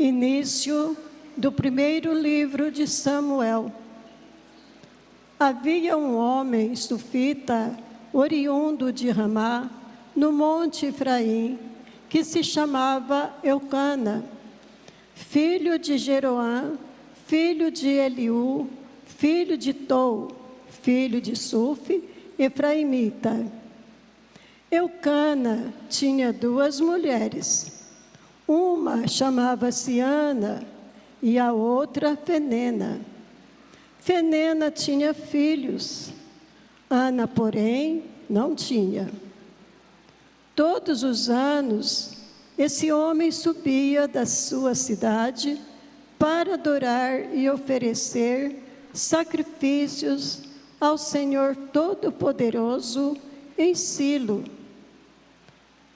Início do primeiro livro de Samuel. Havia um homem sufita, oriundo de Ramá, no monte Efraim, que se chamava Eucana, filho de Jeroão, filho de Eliú, filho de Tou, filho de Sufi, efraimita. Eucana tinha 2 mulheres. Uma chamava-se Ana e a outra Fenena. Fenena tinha filhos. Ana, porém, não tinha. Todos os anos, esse homem subia da sua cidade para adorar e oferecer sacrifícios ao Senhor Todo-Poderoso em Silo.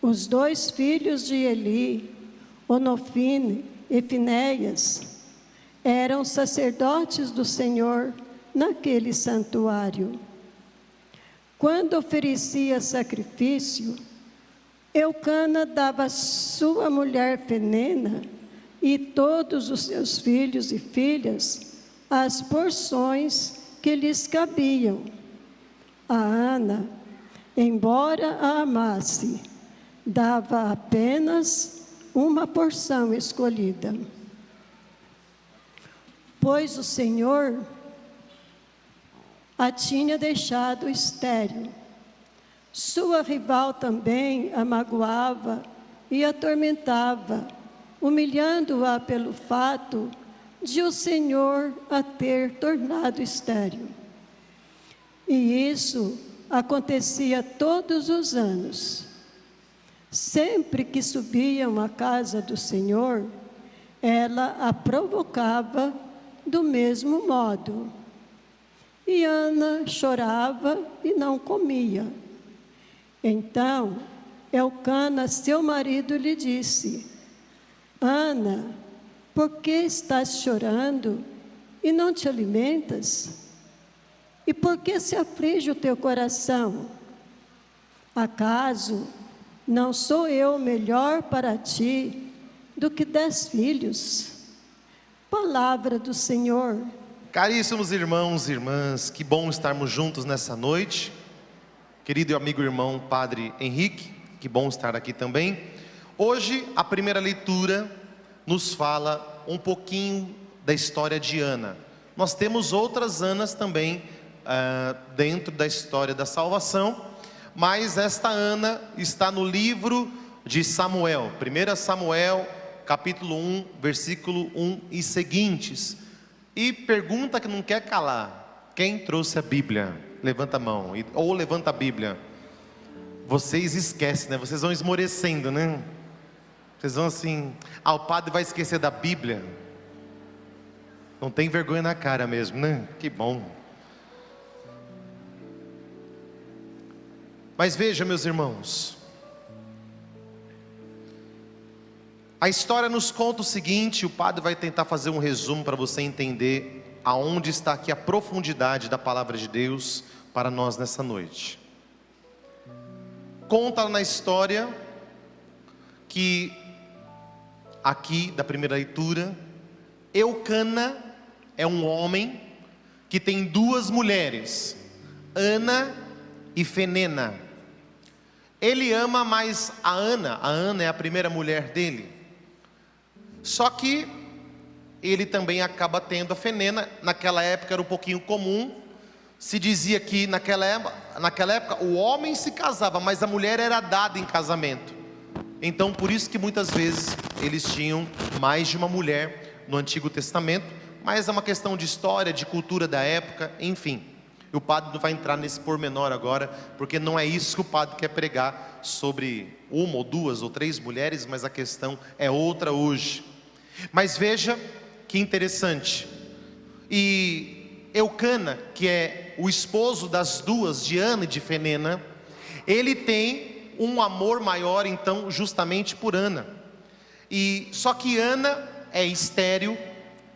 Os 2 filhos de Eli, Onofine e Finéias, eram sacerdotes do Senhor naquele santuário. Quando oferecia sacrifício, Eucana dava a sua mulher Fenena e todos os seus filhos e filhas as porções que lhes cabiam. A Ana, embora a amasse, dava apenas uma porção escolhida. Pois o Senhor a tinha deixado estéril. Sua rival também a magoava e atormentava, humilhando-a pelo fato de o Senhor a ter tornado estéril. E isso acontecia todos os anos. Sempre que subiam à casa do Senhor, ela a provocava do mesmo modo. E Ana chorava e não comia. Então, Eucana, seu marido, lhe disse: Ana, por que estás chorando e não te alimentas? E por que se aflige o teu coração? Acaso não sou eu melhor para ti do que 10 filhos? Palavra do Senhor. Caríssimos irmãos e irmãs, que bom estarmos juntos nessa noite. Querido amigo irmão Padre Henrique, que bom estar aqui também. Hoje a primeira leitura nos fala um pouquinho da história de Ana. Nós temos outras Anas também dentro da história da salvação, mas esta Ana está no livro de Samuel, 1 Samuel, capítulo 1, versículo 1 e seguintes. E pergunta que não quer calar: quem trouxe a Bíblia? Levanta a mão, ou levanta a Bíblia. Vocês esquecem, né? Vocês vão esmorecendo, né? Vocês vão assim: o padre vai esquecer da Bíblia? Não tem vergonha na cara mesmo, né? Que bom. Mas veja, meus irmãos, a história nos conta o seguinte. O padre vai tentar fazer um resumo para você entender aonde está aqui a profundidade da palavra de Deus para nós nessa noite. Conta na história que, aqui da primeira leitura, Eucana é um homem que tem 2 mulheres, Ana e Fenena. Ele ama mais a Ana é a primeira mulher dele. Só que ele também acaba tendo a Fenena. Naquela época era um pouquinho comum. Se dizia que naquela época o homem se casava, mas a mulher era dada em casamento. Então por isso que muitas vezes eles tinham mais de uma mulher no Antigo Testamento. Mas é uma questão de história, de cultura da época, enfim. E o padre não vai entrar nesse pormenor agora, porque não é isso que o padre quer pregar, sobre 1 ou 2 ou 3 mulheres, mas a questão é outra hoje. Mas veja que interessante. E Eucana, que é o esposo das 2, de Ana e de Fenena, ele tem um amor maior então justamente por Ana. E só que Ana é estéril,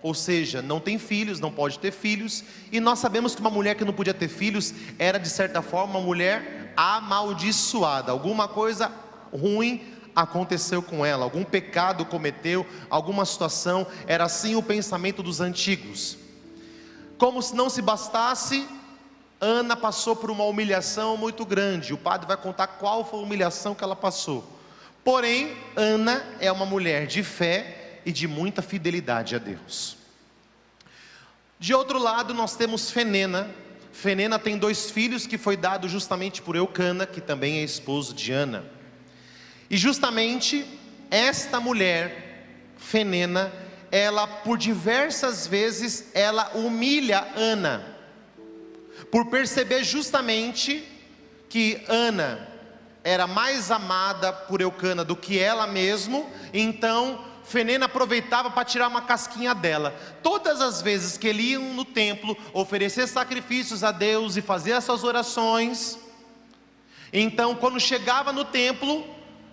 ou seja, não tem filhos, não pode ter filhos. E nós sabemos que uma mulher que não podia ter filhos era de certa forma uma mulher amaldiçoada. Alguma coisa ruim aconteceu com ela, algum pecado cometeu, alguma situação. Era assim o pensamento dos antigos. Como se não se bastasse, Ana passou por uma humilhação muito grande. O padre vai contar qual foi a humilhação que ela passou. Porém, Ana é uma mulher de fé e de muita fidelidade a Deus. De outro lado, nós temos Fenena. Fenena tem 2 filhos que foi dado justamente por Eucana, que também é esposo de Ana. E justamente esta mulher, Fenena, ela por diversas vezes, ela humilha Ana, por perceber justamente que Ana era mais amada por Eucana do que ela mesma. Então Fenena aproveitava para tirar uma casquinha dela. Todas as vezes que eles iam no templo oferecer sacrifícios a Deus e fazer essas orações, então quando chegava no templo,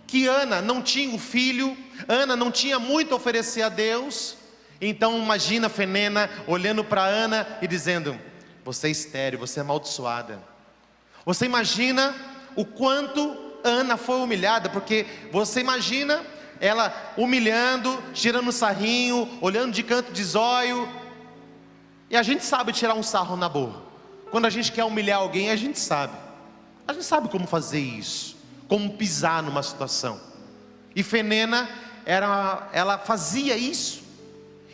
que Ana não tinha um filho, Ana não tinha muito a oferecer a Deus, então imagina Fenena olhando para Ana e dizendo: você é estéril, você é amaldiçoada. Você imagina o quanto Ana foi humilhada, porque você imagina ela humilhando, tirando sarrinho, olhando de canto de zóio. E a gente sabe tirar um sarro na boa. Quando a gente quer humilhar alguém, a gente sabe como fazer isso, como pisar numa situação. E Fenena, ela fazia isso.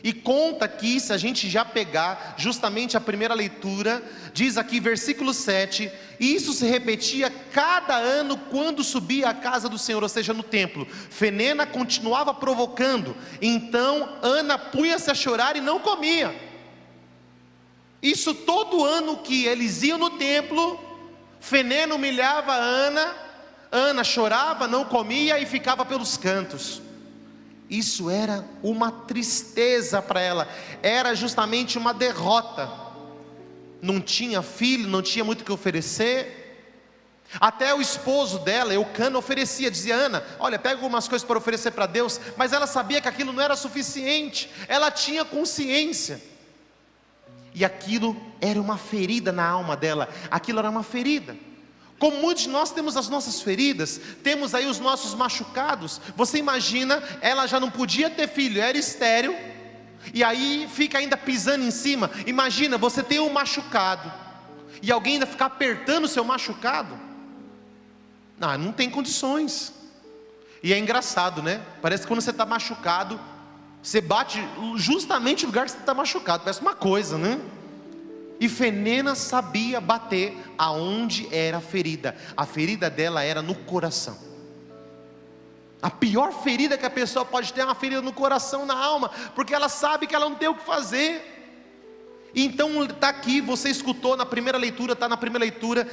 E conta que, se a gente já pegar justamente a primeira leitura, diz aqui versículo 7, e isso se repetia cada ano quando subia à casa do Senhor, ou seja, no templo. Fenena continuava provocando, então Ana punha-se a chorar e não comia. Isso todo ano que eles iam no templo, Fenena humilhava Ana, Ana chorava, não comia e ficava pelos cantos. Isso era uma tristeza para ela, era justamente uma derrota. Não tinha filho, não tinha muito o que oferecer. Até o esposo dela, Eucana, oferecia, dizia: Ana, olha, pega algumas coisas para oferecer para Deus. Mas ela sabia que aquilo não era suficiente, ela tinha consciência. E aquilo era uma ferida na alma dela, aquilo era uma ferida. Como muitos de nós temos as nossas feridas, temos aí os nossos machucados. Você imagina, ela já não podia ter filho, era estéril, e aí fica ainda pisando em cima. Imagina, você tem um machucado, e alguém ainda ficar apertando o seu machucado. Não tem condições. E é engraçado, né? Parece que quando você está machucado, você bate justamente no lugar que você está machucado. Parece uma coisa, né? E Fenena sabia bater aonde era a ferida. A ferida dela era no coração. A pior ferida que a pessoa pode ter é uma ferida no coração, na alma, porque ela sabe que ela não tem o que fazer. Então está aqui, você escutou na primeira leitura, está na primeira leitura,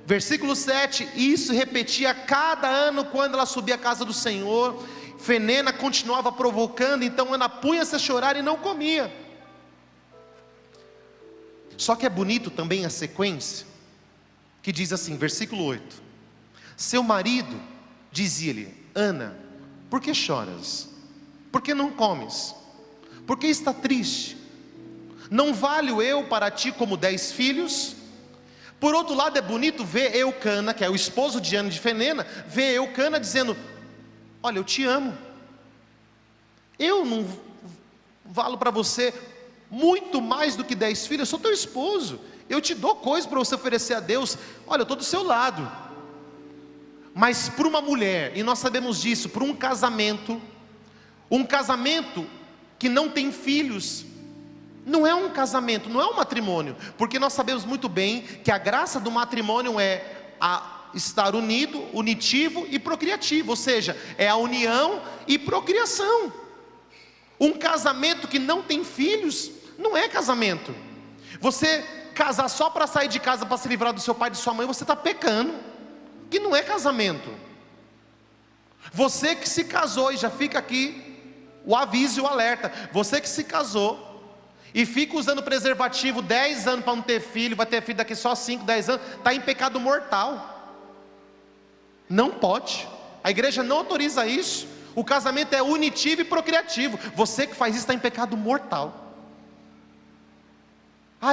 versículo 7, isso repetia cada ano quando ela subia à casa do Senhor. Fenena continuava provocando, então Ana punha-se a chorar e não comia. Só que é bonito também a sequência, que diz assim, versículo 8: seu marido dizia-lhe: Ana, por que choras? Por que não comes? Por que está triste? Não valho eu para ti como 10 filhos? Por outro lado, é bonito ver Eucana, que é o esposo de Ana de Fenena, ver Eucana dizendo: olha, eu te amo, eu não valo para você muito mais do que 10 filhos, eu sou teu esposo, eu te dou coisa para você oferecer a Deus, olha, eu estou do seu lado. Mas para uma mulher, e nós sabemos disso, para um casamento que não tem filhos, não é um casamento, não é um matrimônio, porque nós sabemos muito bem que a graça do matrimônio é estar unido, unitivo e procriativo, ou seja, é a união e procriação. Um casamento que não tem filhos não é casamento. Você casar só para sair de casa, para se livrar do seu pai e de sua mãe, você está pecando, que não é casamento. Você que se casou, e já fica aqui o aviso e o alerta, você que se casou e fica usando preservativo 10 anos para não ter filho, vai ter filho daqui só 5, 10 anos, está em pecado mortal. Não pode, a igreja não autoriza isso. O casamento é unitivo e procriativo. Você que faz isso está em pecado mortal.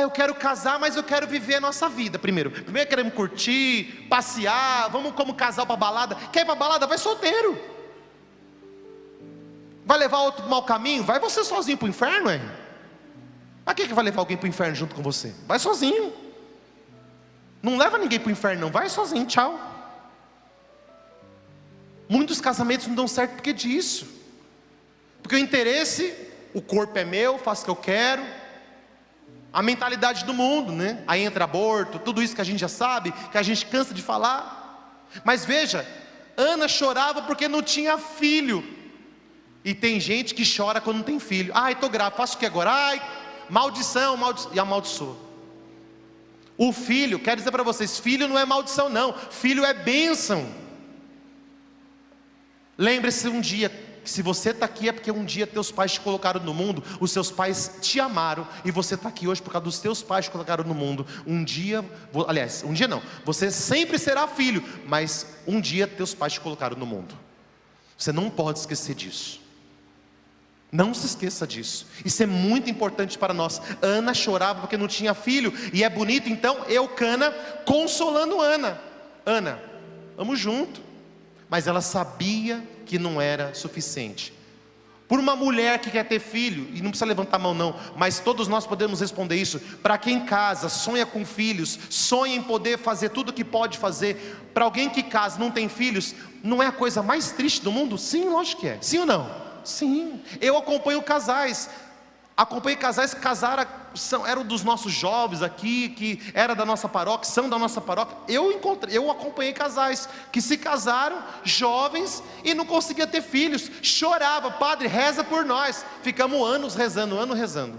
Eu quero casar, mas eu quero viver a nossa vida primeiro queremos curtir, passear, vamos como casal para balada. Quer ir para balada? Vai solteiro. Vai levar outro para o mau caminho? Vai você sozinho para o inferno, hein? Para que vai levar alguém para o inferno junto com você? Vai sozinho. Não leva ninguém para o inferno não, vai sozinho, tchau. Muitos casamentos não dão certo porque disso. Porque o interesse, o corpo é meu, faço o que eu quero. A mentalidade do mundo, né? Aí entra aborto, tudo isso que a gente já sabe, que a gente cansa de falar. Mas veja, Ana chorava porque não tinha filho. E tem gente que chora quando não tem filho. Ai, estou grávida, faço o que agora? Ai, maldição, e amaldiçoa. O filho, quero dizer para vocês, filho não é maldição não, filho é bênção. Lembre-se um dia, que se você está aqui é porque um dia teus pais te colocaram no mundo, os seus pais te amaram, e você está aqui hoje por causa dos teus pais que te colocaram no mundo. Um dia, aliás, um dia não, você sempre será filho, mas um dia teus pais te colocaram no mundo. Você não pode esquecer disso. Não se esqueça disso. Isso é muito importante para nós. Ana chorava porque não tinha filho. E é bonito então Eucana consolando Ana. Ana, vamos junto. Mas ela sabia que não era suficiente. Por uma mulher que quer ter filho, e não precisa levantar a mão não, mas todos nós podemos responder isso. Para quem casa, sonha com filhos, sonha em poder fazer tudo o que pode fazer. Para alguém que casa e não tem filhos, não é a coisa mais triste do mundo? Sim, lógico que é. Sim ou não? Sim, eu acompanho casais que casaram, eram dos nossos jovens aqui, que era da nossa paróquia, são da nossa paróquia. Eu acompanhei casais que se casaram, jovens, e não conseguiam ter filhos, chorava, padre, reza por nós, ficamos anos rezando,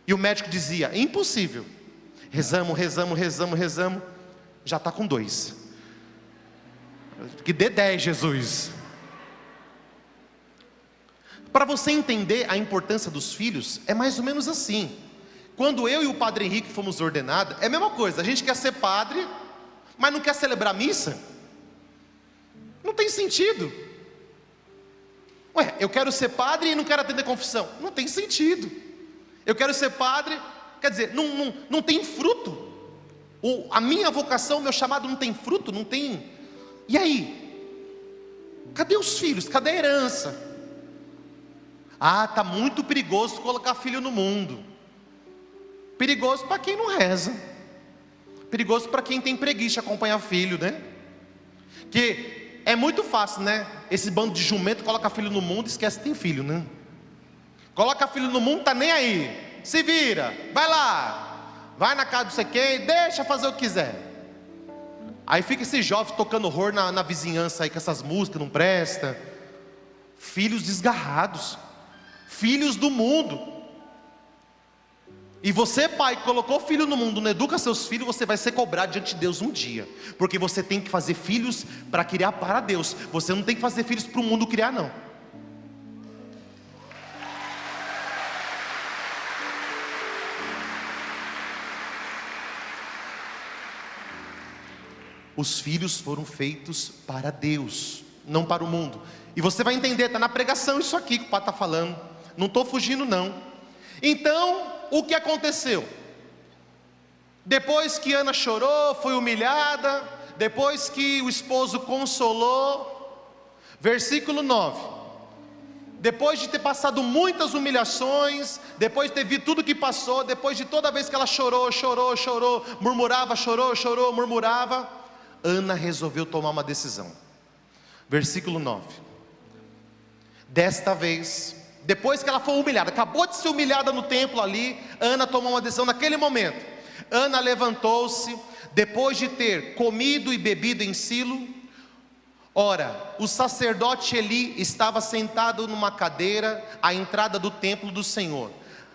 e o médico dizia, impossível, rezamos, já está com 2, que dê 10 Jesus. Para você entender a importância dos filhos, é mais ou menos assim. Quando eu e o padre Henrique fomos ordenados, é a mesma coisa, a gente quer ser padre, mas não quer celebrar missa. Não tem sentido. Ué, eu quero ser padre e não quero atender confissão. Não tem sentido. Eu quero ser padre, quer dizer, não tem fruto. A minha vocação, o meu chamado não tem fruto, não tem. E aí? Cadê os filhos? Cadê a herança? Ah, está muito perigoso colocar filho no mundo. Perigoso para quem não reza. Perigoso para quem tem preguiça de acompanhar filho, né? Que é muito fácil, né? Esse bando de jumento coloca filho no mundo e esquece que tem filho, né? Coloca filho no mundo, tá nem aí. Se vira, vai lá. Vai na casa do sei quem, deixa fazer o que quiser. Aí fica esse jovem tocando horror na vizinhança aí com essas músicas, não presta. Filhos desgarrados. Filhos do mundo. E você, pai, que colocou filho no mundo, não educa seus filhos, você vai ser cobrado diante de Deus um dia. Porque você tem que fazer filhos para criar para Deus. Você não tem que fazer filhos para o mundo criar, não. Os filhos foram feitos para Deus, não para o mundo. E você vai entender, está na pregação isso aqui que o pai está falando. Não estou fugindo não. Então, o que aconteceu? Depois que Ana chorou, foi humilhada, depois que o esposo consolou, versículo 9. Depois de ter passado muitas humilhações, depois de ter visto tudo que passou, depois de toda vez que ela chorou, murmurava, murmurava, Ana resolveu tomar uma decisão. Versículo 9. Desta vez, depois que ela foi humilhada, acabou de ser humilhada no templo ali, Ana tomou uma decisão naquele momento. Ana levantou-se, depois de ter comido e bebido em Silo. Ora, o sacerdote Eli estava sentado numa cadeira à entrada do templo do Senhor.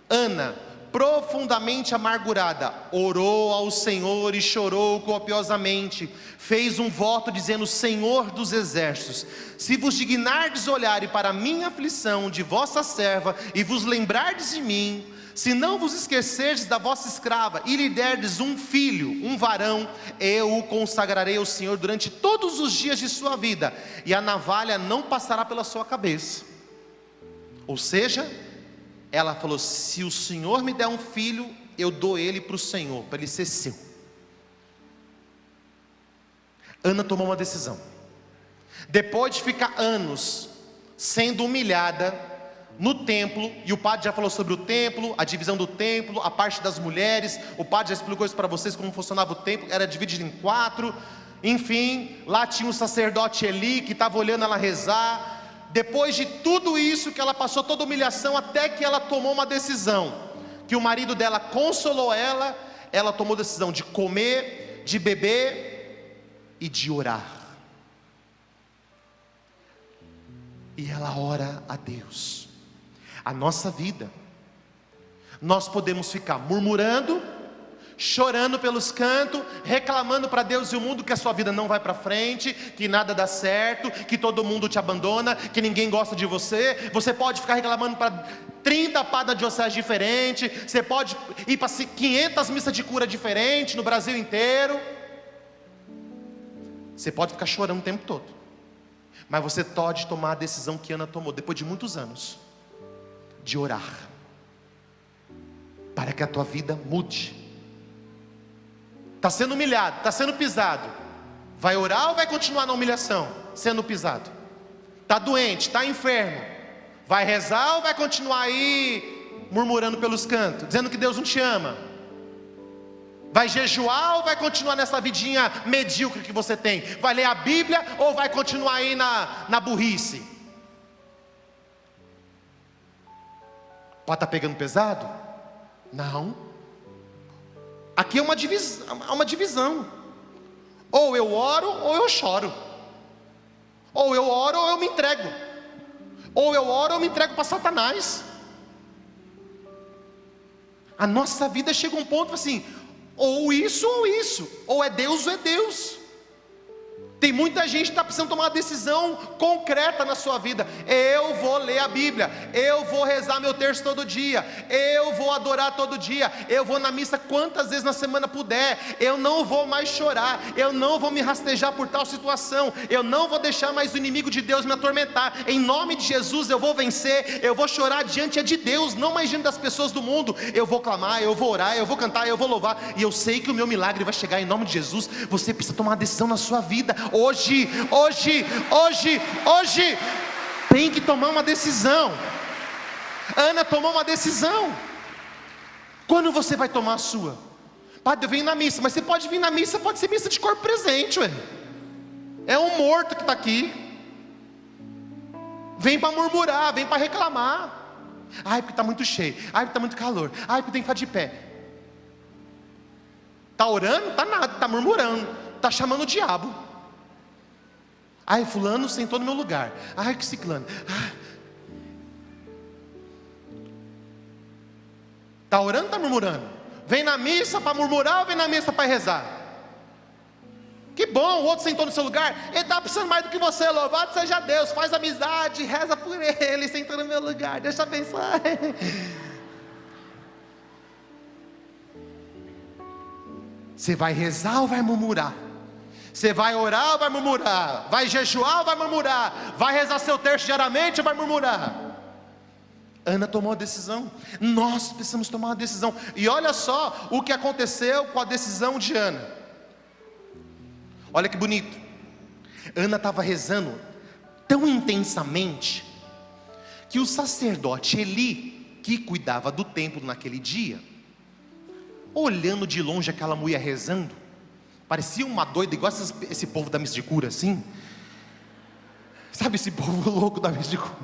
Ana, profundamente amargurada, orou ao Senhor e chorou copiosamente. Fez um voto dizendo: Senhor dos exércitos, se vos dignardes olhar para a minha aflição de vossa serva e vos lembrardes de mim, se não vos esquecerdes da vossa escrava e lhe derdes um filho, um varão, eu o consagrarei ao Senhor durante todos os dias de sua vida, e a navalha não passará pela sua cabeça. Ou seja, ela falou: se o Senhor me der um filho, eu dou ele para o Senhor, para ele ser seu. Ana tomou uma decisão. Depois de ficar anos sendo humilhada no templo, e o padre já falou sobre o templo, a divisão do templo, a parte das mulheres. O padre já explicou isso para vocês, como funcionava o templo, era dividido em 4, enfim, lá tinha o sacerdote Eli, que estava olhando ela rezar. Depois de tudo isso que ela passou, toda humilhação, até que ela tomou uma decisão, que o marido dela consolou ela, ela tomou a decisão de comer, de beber e de orar. E ela ora a Deus. A nossa vida, nós podemos ficar murmurando, chorando pelos cantos, reclamando para Deus e o mundo que a sua vida não vai para frente, que nada dá certo, que todo mundo te abandona, que ninguém gosta de você. Você pode ficar reclamando para 30 padres de diocese diferentes, você pode ir para 500 missas de cura diferentes no Brasil inteiro. Você pode ficar chorando o tempo todo, mas você pode tomar a decisão que Ana tomou depois de muitos anos, de orar, para que a tua vida mude. Está sendo humilhado, está sendo pisado, vai orar ou vai continuar na humilhação, sendo pisado? Está doente, está enfermo, vai rezar ou vai continuar aí murmurando pelos cantos, dizendo que Deus não te ama? Vai jejuar ou vai continuar nessa vidinha medíocre que você tem? Vai ler a Bíblia ou vai continuar aí na burrice? Pode estar pegando pesado? Não. Aqui é uma divisão. Ou eu oro ou eu choro. Ou eu oro ou eu me entrego. Ou eu oro ou eu me entrego para Satanás. A nossa vida chega a um ponto assim, ou isso, ou é Deus ou é Deus. Tem muita gente que está precisando tomar uma decisão concreta na sua vida. Eu vou ler a Bíblia, eu vou rezar meu terço todo dia, eu vou adorar todo dia, eu vou na missa quantas vezes na semana puder, eu não vou mais chorar, eu não vou me rastejar por tal situação, eu não vou deixar mais o inimigo de Deus me atormentar. Em nome de Jesus eu vou vencer, eu vou chorar diante de Deus, não mais diante das pessoas do mundo. Eu vou clamar, eu vou orar, eu vou cantar, eu vou louvar, e eu sei que o meu milagre vai chegar em nome de Jesus. Você precisa tomar uma decisão na sua vida. Hoje, tem que tomar uma decisão. Ana tomou uma decisão. Quando você vai tomar a sua? Padre, eu venho na missa, mas você pode vir na missa, pode ser missa de corpo presente, ué. É um morto que está aqui. Vem para murmurar, vem para reclamar. Ai, porque está muito cheio, ai, porque está muito calor, ai, porque tem que ficar de pé. Está orando? Está nada, está murmurando, está chamando o diabo. Ai, fulano sentou no meu lugar. Ai, que ciclano. Está orando ou está murmurando? Vem na missa para murmurar ou vem na missa para rezar? Que bom, o outro sentou no seu lugar. Ele está precisando mais do que você. Louvado seja Deus. Faz amizade, reza por ele. Sentou no meu lugar, deixa eu abençoar. Você vai rezar ou vai murmurar? Você vai orar ou vai murmurar? Vai jejuar ou vai murmurar? Vai rezar seu terço diariamente ou vai murmurar? Ana tomou a decisão. Nós precisamos tomar uma decisão. E olha só o que aconteceu com a decisão de Ana. Olha que bonito. Ana estava rezando tão intensamente que o sacerdote Eli, que cuidava do templo naquele dia, olhando de longe aquela mulher rezando, parecia uma doida, igual esse povo da missa de cura, assim. Sabe esse povo louco da missa de cura?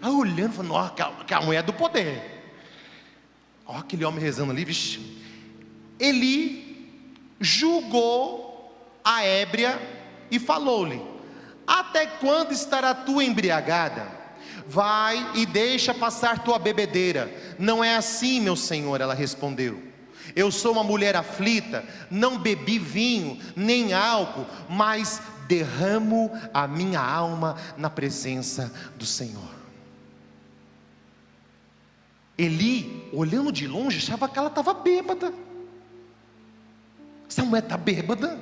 Aí olhando, falando, ó, que a mulher é do poder. Ó, aquele homem rezando ali, vixe. Eli julgou a ébria e falou-lhe: até quando estará tu embriagada? Vai e deixa passar tua bebedeira. Não é assim, meu senhor, ela respondeu. Eu sou uma mulher aflita, não bebi vinho, nem álcool, mas derramo a minha alma na presença do Senhor. Eli, olhando de longe, achava que ela estava bêbada. Essa mulher está bêbada.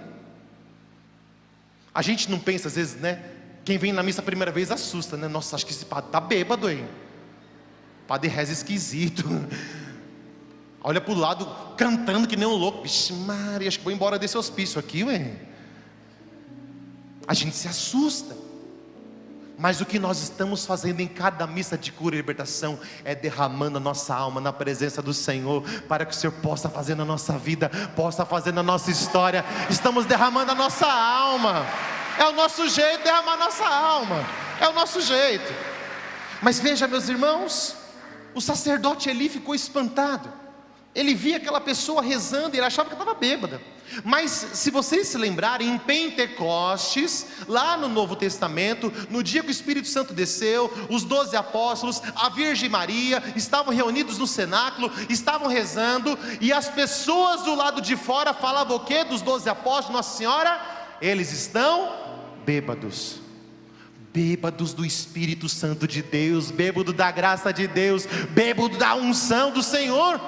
A gente não pensa às vezes, né? Quem vem na missa a primeira vez assusta, né? Nossa, acho que esse padre está bêbado, hein? Padre reza esquisito. Olha para o lado, cantando que nem um louco. Vixe Maria, acho que vou embora desse hospício aqui, ué. A gente se assusta. Mas o que nós estamos fazendo em cada missa de cura e libertação é derramando a nossa alma na presença do Senhor, para que o Senhor possa fazer na nossa vida, possa fazer na nossa história. Estamos derramando a nossa alma. É o nosso jeito de derramar a nossa alma, é o nosso jeito. Mas veja, meus irmãos, o sacerdote Eli ficou espantado. Ele via aquela pessoa rezando e ele achava que estava bêbada. Mas se vocês se lembrarem, em Pentecostes, lá no Novo Testamento, no dia que o Espírito Santo desceu, os 12 apóstolos, a Virgem Maria, estavam reunidos no cenáculo, estavam rezando, e as pessoas do lado de fora falavam o quê dos 12 apóstolos? Nossa Senhora, eles estão bêbados. Bêbados do Espírito Santo de Deus, bêbado da graça de Deus, bêbado da unção do Senhor.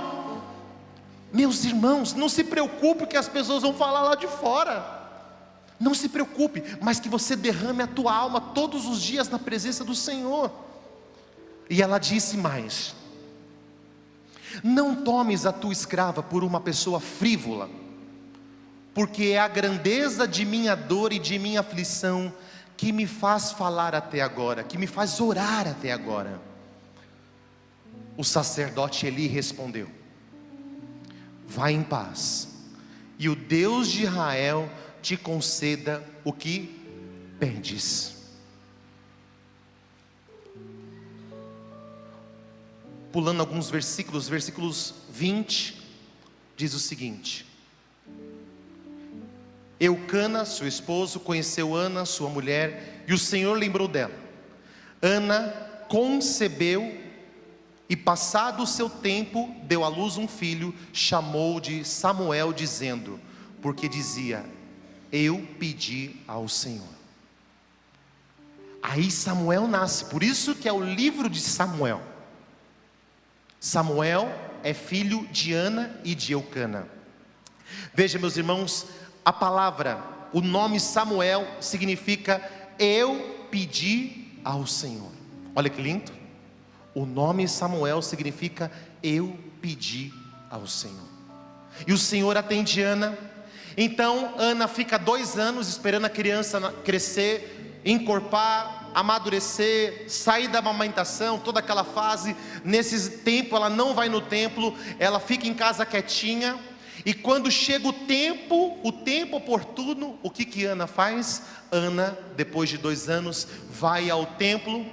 Meus irmãos, não se preocupe que as pessoas vão falar lá de fora. Não se preocupe, mas que você derrame a tua alma todos os dias na presença do Senhor. E ela disse mais: não tomes a tua escrava por uma pessoa frívola, porque é a grandeza de minha dor e de minha aflição que me faz falar até agora, que me faz orar até agora. O sacerdote Eli respondeu: vai em paz, e o Deus de Israel te conceda o que pedes. Pulando alguns versículos, versículos 20, diz o seguinte: Eucana, seu esposo, conheceu Ana, sua mulher, e o Senhor lembrou dela. Ana concebeu, e passado o seu tempo, deu à luz um filho, chamou de Samuel, dizendo, porque dizia, eu pedi ao Senhor. Aí Samuel nasce, por isso que é o livro de Samuel. Samuel é filho de Ana e de Eucana. Veja, meus irmãos, a palavra, o nome Samuel significa eu pedi ao Senhor. Olha que lindo. O nome Samuel significa eu pedi ao Senhor. E o Senhor atende Ana. Então Ana fica 2 anos esperando a criança crescer, encorpar, amadurecer, sair da amamentação, toda aquela fase. Nesse tempo ela não vai no templo, ela fica em casa quietinha. E quando chega o tempo oportuno, o que Ana faz? Ana, depois de 2 anos, vai ao templo,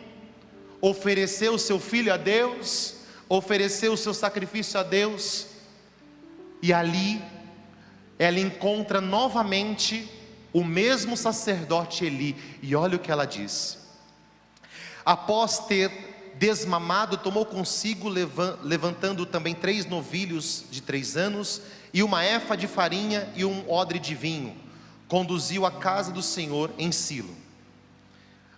ofereceu o seu filho a Deus, ofereceu o seu sacrifício a Deus, e ali ela encontra novamente o mesmo sacerdote Eli, e olha o que ela diz: após ter desmamado, tomou consigo, levantando também 3 novilhos de 3 anos, e uma efa de farinha e um odre de vinho, conduziu à casa do Senhor em Silo.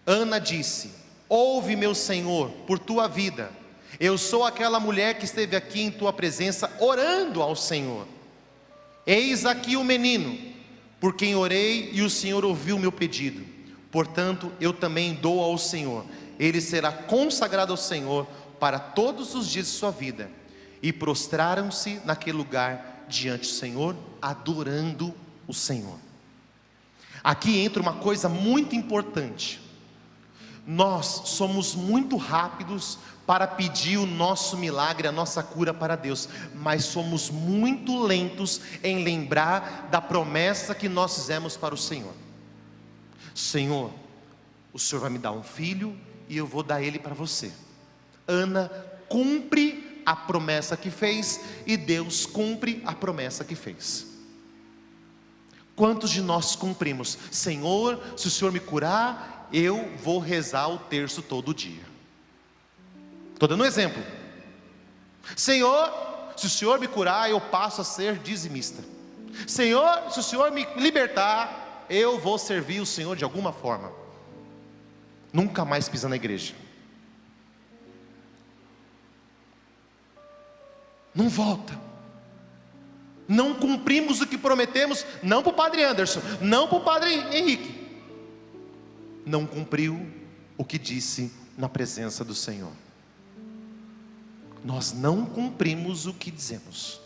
Ana disse: ouve, meu Senhor, por tua vida, eu sou aquela mulher que esteve aqui em tua presença, orando ao Senhor. Eis aqui o menino, por quem orei, e o Senhor ouviu o meu pedido. Portanto, eu também dou ao Senhor. Ele será consagrado ao Senhor para todos os dias de sua vida. E prostraram-se naquele lugar diante do Senhor, adorando o Senhor. Aqui entra uma coisa muito importante. Nós somos muito rápidos para pedir o nosso milagre, a nossa cura para Deus, mas somos muito lentos em lembrar da promessa que nós fizemos para o Senhor. Senhor, o Senhor vai me dar um filho e eu vou dar ele para você. Ana cumpre a promessa que fez e Deus cumpre a promessa que fez. Quantos de nós cumprimos? Senhor, se o Senhor me curar, eu vou rezar o terço todo dia. Estou dando um exemplo. Senhor, se o Senhor me curar, eu passo a ser dizimista. Senhor, se o Senhor me libertar, eu vou servir o Senhor de alguma forma. Nunca mais pisa na igreja. Não volta. Não cumprimos o que prometemos, não para o Padre Anderson, não para o Padre Henrique. Não cumpriu o que disse na presença do Senhor. Nós não cumprimos o que dizemos,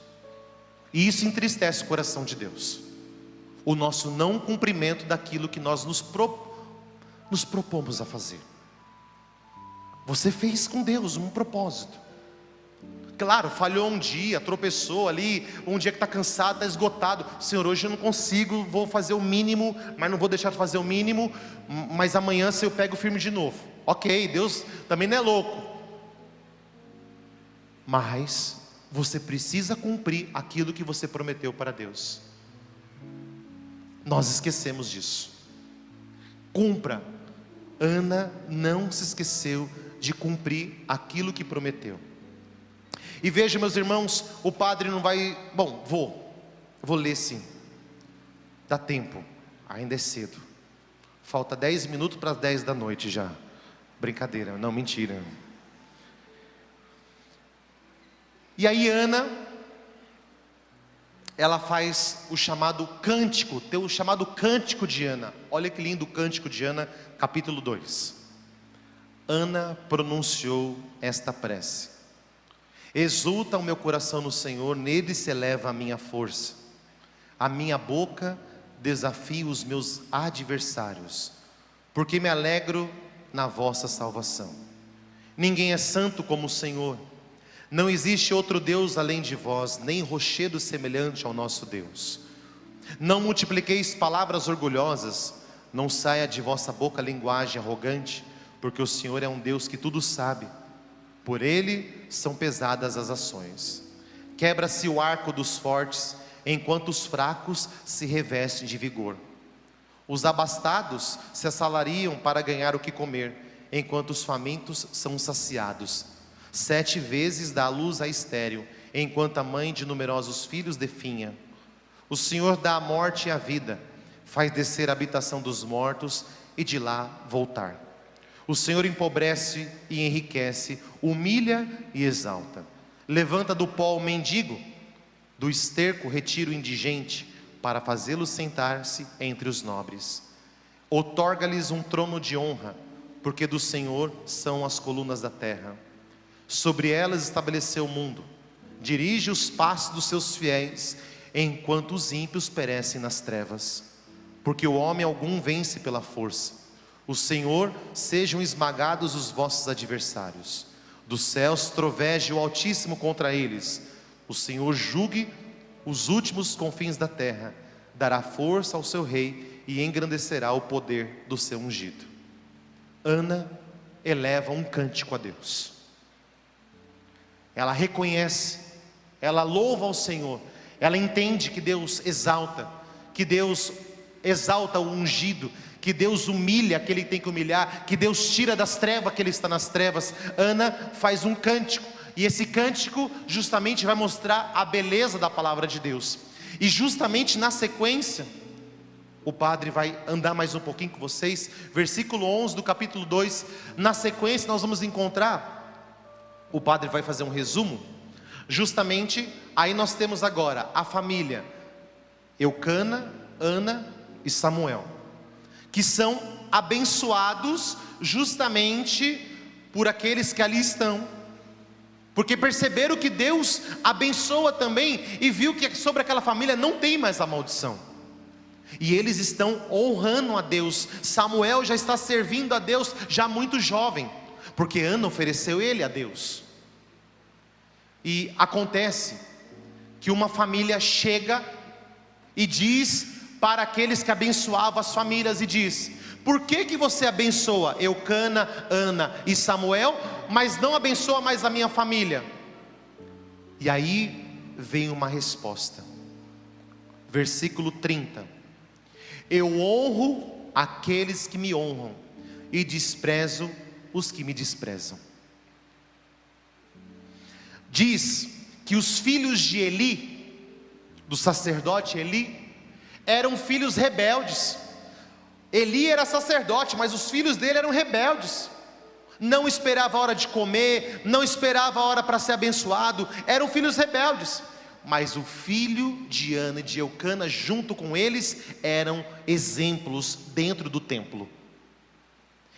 e isso entristece o coração de Deus. O nosso não cumprimento daquilo que nós nos propomos a fazer. Você fez com Deus um propósito. Claro, falhou um dia, tropeçou ali, um dia que está cansado, está esgotado. Senhor, hoje eu não consigo, vou fazer o mínimo, mas não vou deixar de fazer o mínimo, mas amanhã se eu pego firme de novo. Ok, Deus também não é louco. Mas você precisa cumprir aquilo que você prometeu para Deus. Nós esquecemos disso. Cumpra. Ana não se esqueceu de cumprir aquilo que prometeu. E veja, meus irmãos, o padre não vai... Bom, vou ler sim. Dá tempo, ainda é cedo. Falta 10 minutos para as 10 da noite já. Brincadeira, não, mentira. E aí Ana, ela faz o chamado cântico, tem o chamado cântico de Ana. Olha que lindo o cântico de Ana, capítulo 2. Ana pronunciou esta prece: exulta o meu coração no Senhor, nele se eleva a minha força. A minha boca desafia os meus adversários, porque me alegro na vossa salvação. Ninguém é santo como o Senhor. Não existe outro Deus além de vós, nem rochedo semelhante ao nosso Deus. Não multipliqueis palavras orgulhosas, não saia de vossa boca linguagem arrogante, porque o Senhor é um Deus que tudo sabe. Por Ele são pesadas as ações. Quebra-se o arco dos fortes, enquanto os fracos se revestem de vigor. Os abastados se assalariam para ganhar o que comer, enquanto os famintos são saciados. 7 vezes dá a luz a estéril, enquanto a mãe de numerosos filhos definha. O Senhor dá a morte e a vida, faz descer a habitação dos mortos e de lá voltar. O Senhor empobrece e enriquece, humilha e exalta. Levanta do pó o mendigo, do esterco retira o indigente, para fazê-lo sentar-se entre os nobres. Outorga-lhes um trono de honra, porque do Senhor são as colunas da terra. Sobre elas estabeleceu o mundo, dirige os passos dos seus fiéis, enquanto os ímpios perecem nas trevas. Porque o homem algum vence pela força. O Senhor, sejam esmagados os vossos adversários. Dos céus troveje o Altíssimo contra eles. O Senhor julgue os últimos confins da terra, dará força ao seu rei e engrandecerá o poder do seu ungido. Ana eleva um cântico a Deus. Ela reconhece, ela louva ao Senhor, ela entende que Deus exalta o ungido, que Deus humilha aquele que tem que humilhar, que Deus tira das trevas aquele que está nas trevas. Ana faz um cântico, e esse cântico justamente vai mostrar a beleza da palavra de Deus. E justamente na sequência, o padre vai andar mais um pouquinho com vocês, versículo 11 do capítulo 2, na sequência nós vamos encontrar, o padre vai fazer um resumo, justamente, aí nós temos agora a família Eucana, Ana e Samuel, que são abençoados justamente por aqueles que ali estão, porque perceberam que Deus abençoa também, e viu que sobre aquela família não tem mais a maldição, e eles estão honrando a Deus. Samuel já está servindo a Deus, já muito jovem, porque Ana ofereceu ele a Deus. E acontece que uma família chega e diz para aqueles que abençoavam as famílias, e diz: por que você abençoa Eucana, Ana e Samuel, mas não abençoa mais a minha família? E aí vem uma resposta, versículo 30: eu honro aqueles que me honram, e desprezo os que me desprezam. Diz que os filhos de Eli, do sacerdote Eli, eram filhos rebeldes. Eli era sacerdote, mas os filhos dele eram rebeldes. Não esperava a hora de comer, não esperava a hora para ser abençoado, eram filhos rebeldes. Mas o filho de Ana e de Eucana, junto com eles, eram exemplos dentro do templo.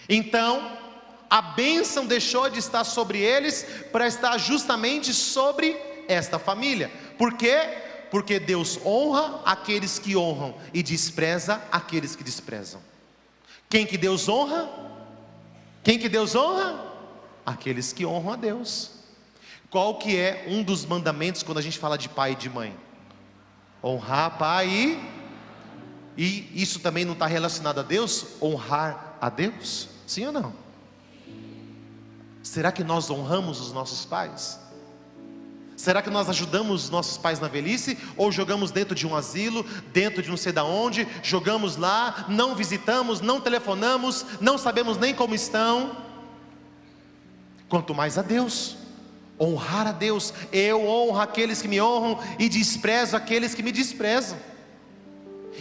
Então, a bênção deixou de estar sobre eles, para estar justamente sobre esta família. Por quê? Porque Deus honra aqueles que honram e despreza aqueles que desprezam. Quem que Deus honra? Quem que Deus honra? Aqueles que honram a Deus. Qual que é um dos mandamentos quando a gente fala de pai e de mãe? Honrar pai e isso também não está relacionado a Deus? Honrar a Deus? Sim ou não? Será que nós honramos os nossos pais? Será que nós ajudamos os nossos pais na velhice? Ou jogamos dentro de um asilo, dentro de não sei de onde, jogamos lá, não visitamos, não telefonamos, não sabemos nem como estão? Quanto mais a Deus. Honrar a Deus. Eu honro aqueles que me honram e desprezo aqueles que me desprezam.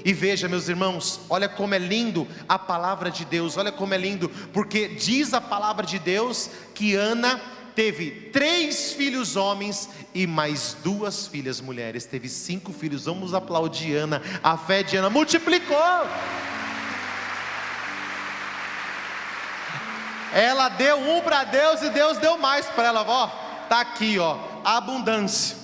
E veja, meus irmãos, olha como é lindo a palavra de Deus. Olha como é lindo, porque diz a palavra de Deus que Ana teve 3 filhos homens e mais 2 filhas mulheres. Teve 5 filhos. Vamos aplaudir Ana. A fé de Ana multiplicou. Ela deu um para Deus e Deus deu mais para ela. Ó, tá aqui, ó, a abundância.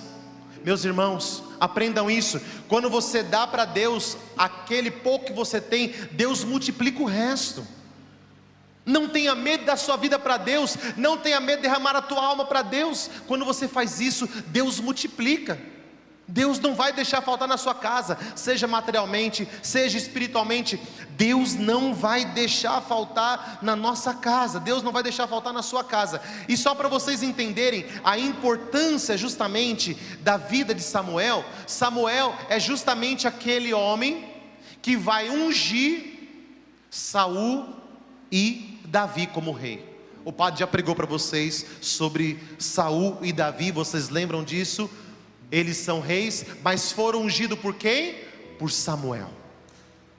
Meus irmãos, aprendam isso. Quando você dá para Deus aquele pouco que você tem, Deus multiplica o resto. Não tenha medo da sua vida para Deus. Não tenha medo de derramar a tua alma para Deus. Quando você faz isso, Deus multiplica. Deus não vai deixar faltar na sua casa, seja materialmente, seja espiritualmente. Deus não vai deixar faltar na nossa casa. Deus não vai deixar faltar na sua casa. E só para vocês entenderem a importância justamente da vida de Samuel. Samuel é justamente aquele homem que vai ungir Saul e Davi como rei. O padre já pregou para vocês sobre Saul e Davi, vocês lembram disso? Eles são reis, mas foram ungidos por quem? Por Samuel.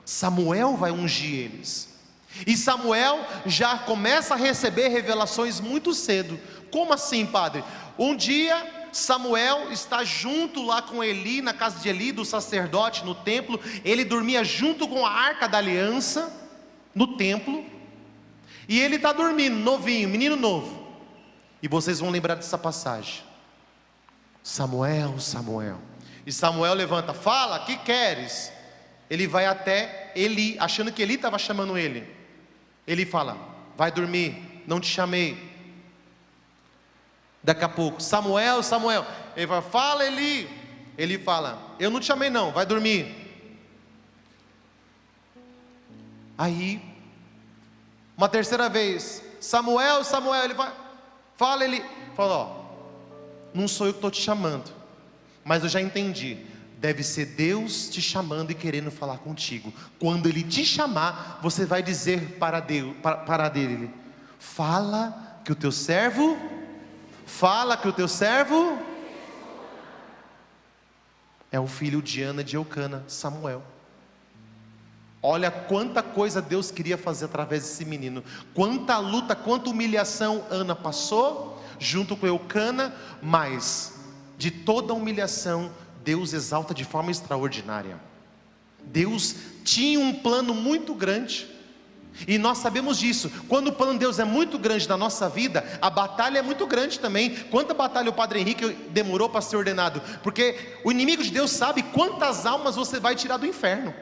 Samuel vai ungir eles. E Samuel já começa a receber revelações muito cedo. Como assim, padre? Um dia Samuel está junto lá com Eli, na casa de Eli, do sacerdote, no templo. Ele dormia junto com a arca da aliança, no templo. E ele está dormindo, novinho, menino novo. E vocês vão lembrar dessa passagem. Samuel, Samuel. E Samuel levanta, fala, que queres? Ele vai até Eli, achando que Eli estava chamando ele. Ele fala, vai dormir, não te chamei. Daqui a pouco, Samuel, Samuel. Ele fala, fala Eli. Ele fala, eu não te chamei não, vai dormir. Aí, uma terceira vez, Samuel, Samuel. Ele vai, fala Eli. Fala, ó, não sou eu que estou te chamando, mas eu já entendi. Deve ser Deus te chamando e querendo falar contigo. Quando Ele te chamar, você vai dizer para Deus, para dele, fala que o teu servo, é o filho de Ana de Eucana, Samuel. Olha quanta coisa Deus queria fazer através desse menino. Quanta luta, quanta humilhação Ana passou junto com Eucana, mas de toda a humilhação Deus exalta de forma extraordinária. Deus tinha um plano muito grande, e nós sabemos disso. Quando o plano de Deus é muito grande na nossa vida, a batalha é muito grande também. Quanta batalha o Padre Henrique demorou para ser ordenado? Porque o inimigo de Deus sabe quantas almas você vai tirar do inferno.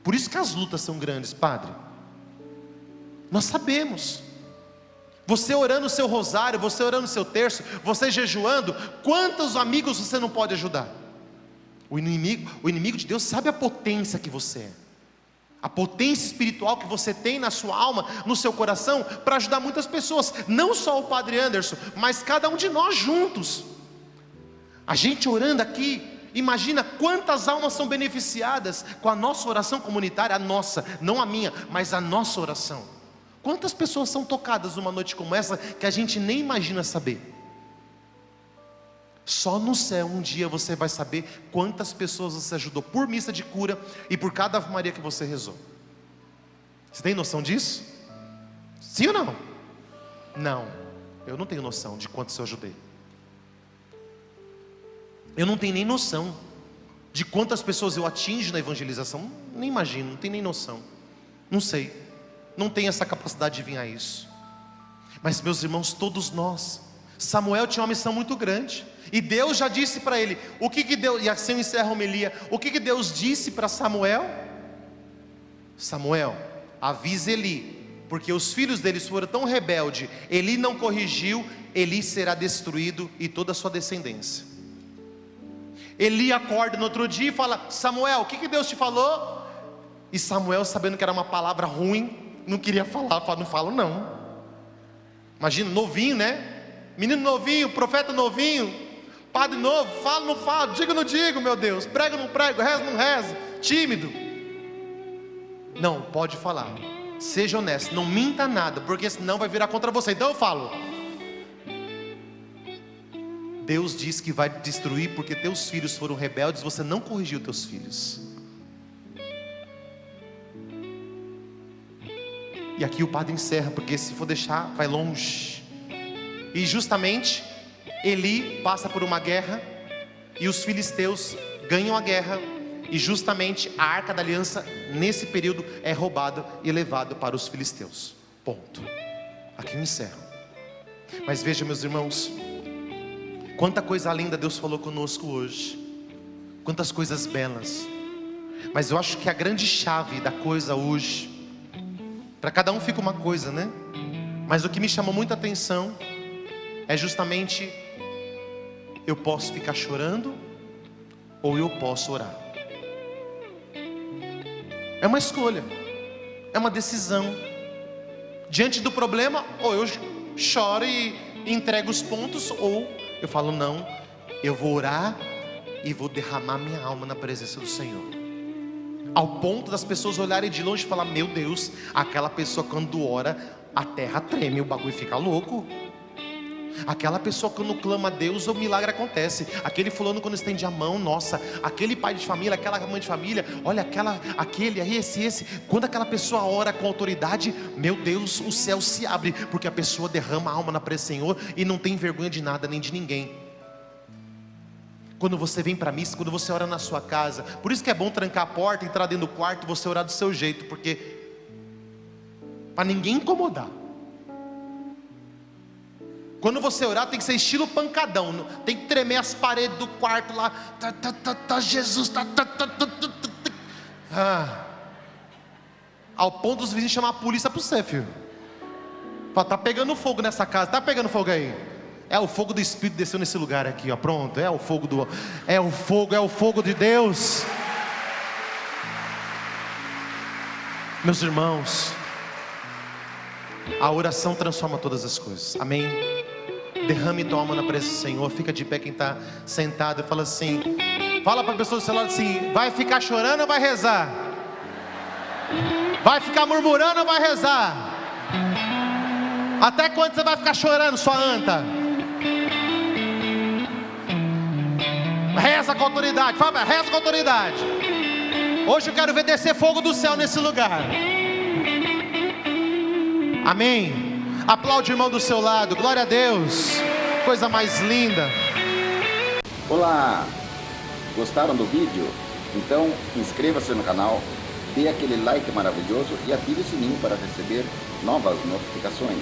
Por isso que as lutas são grandes, Padre. Nós sabemos. Você orando o seu rosário, você orando o seu terço, você jejuando, quantos amigos você não pode ajudar? O inimigo de Deus sabe a potência que você é, a potência espiritual que você tem na sua alma, no seu coração, para ajudar muitas pessoas. Não só o Padre Anderson, mas cada um de nós juntos. A gente orando aqui, imagina quantas almas são beneficiadas com a nossa oração comunitária, a nossa, não a minha, mas a nossa oração. Quantas pessoas são tocadas numa noite como essa, que a gente nem imagina saber? Só no céu um dia você vai saber quantas pessoas você ajudou por missa de cura e por cada Ave Maria que você rezou. Você tem noção disso? Sim ou não? Não, eu não tenho noção de quantos eu ajudei. Eu não tenho nem noção de quantas pessoas eu atinjo na evangelização. Nem imagino, não tenho nem noção. Não sei, não tenho essa capacidade de adivinhar isso. Mas meus irmãos, todos nós, Samuel tinha uma missão muito grande, e Deus já disse para ele, o que Deus, e assim eu encerro a homilia, o que Deus disse para Samuel? Samuel, avisa Eli, porque os filhos deles foram tão rebeldes, Eli não corrigiu, Eli será destruído e toda a sua descendência. Eli acorda no outro dia e fala: Samuel, o que Deus te falou? E Samuel, sabendo que era uma palavra ruim, não queria falar, fala, não falo não. Imagina, novinho, né? Menino novinho, profeta novinho, padre novo, falo, não falo, digo, não digo, meu Deus, prego, não prego, rezo, não rezo, tímido. Não, pode falar, seja honesto, não minta nada, porque senão vai virar contra você. Então eu falo: Deus diz que vai destruir porque teus filhos foram rebeldes, você não corrigiu teus filhos. E aqui o padre encerra, porque se for deixar, vai longe. E justamente, Eli passa por uma guerra, e os filisteus ganham a guerra, e justamente a Arca da Aliança, nesse período, é roubada e levada para os filisteus. Ponto. Aqui eu encerro. Mas veja, meus irmãos, quanta coisa linda Deus falou conosco hoje, quantas coisas belas. Mas eu acho que a grande chave da coisa hoje, para cada um fica uma coisa, né? Mas o que me chamou muita atenção é justamente: eu posso ficar chorando ou eu posso orar. É uma escolha, é uma decisão. Diante do problema, ou eu choro e entrego os pontos, ou eu falo: não, eu vou orar e vou derramar minha alma na presença do Senhor. Ao ponto das pessoas olharem de longe e falar: meu Deus, aquela pessoa quando ora, a terra treme, o bagulho fica louco. Aquela pessoa quando clama a Deus, o milagre acontece. Aquele fulano quando estende a mão, nossa. Aquele pai de família, aquela mãe de família, olha aquele, esse. Quando aquela pessoa ora com autoridade, meu Deus, o céu se abre, porque a pessoa derrama a alma na presença do Senhor e não tem vergonha de nada nem de ninguém. Quando você vem para a missa, quando você ora na sua casa, por isso que é bom trancar a porta, entrar dentro do quarto e você orar do seu jeito, porque para ninguém incomodar. Quando você orar tem que ser estilo pancadão, tem que tremer as paredes do quarto lá, Jesus, ao ponto dos vizinhos chamar a polícia para você, filho. Fala: tá pegando fogo nessa casa, tá pegando fogo aí. É o fogo do Espírito desceu nesse lugar aqui, ó, pronto, é o fogo de Deus. Meus irmãos, a oração transforma todas as coisas, amém? Derrame tua alma na presença do Senhor. Fica de pé quem está sentado e fala assim, fala para a pessoa do seu lado assim: vai ficar chorando ou vai rezar? Vai ficar murmurando ou vai rezar? Até quando você vai ficar chorando, sua anta? Reza com autoridade, fala, reza com autoridade. Hoje eu quero ver descer fogo do céu nesse lugar. Amém? Aplaude o irmão do seu lado, glória a Deus, coisa mais linda. Olá, gostaram do vídeo? Então inscreva-se no canal, dê aquele like maravilhoso e ative o sininho para receber novas notificações.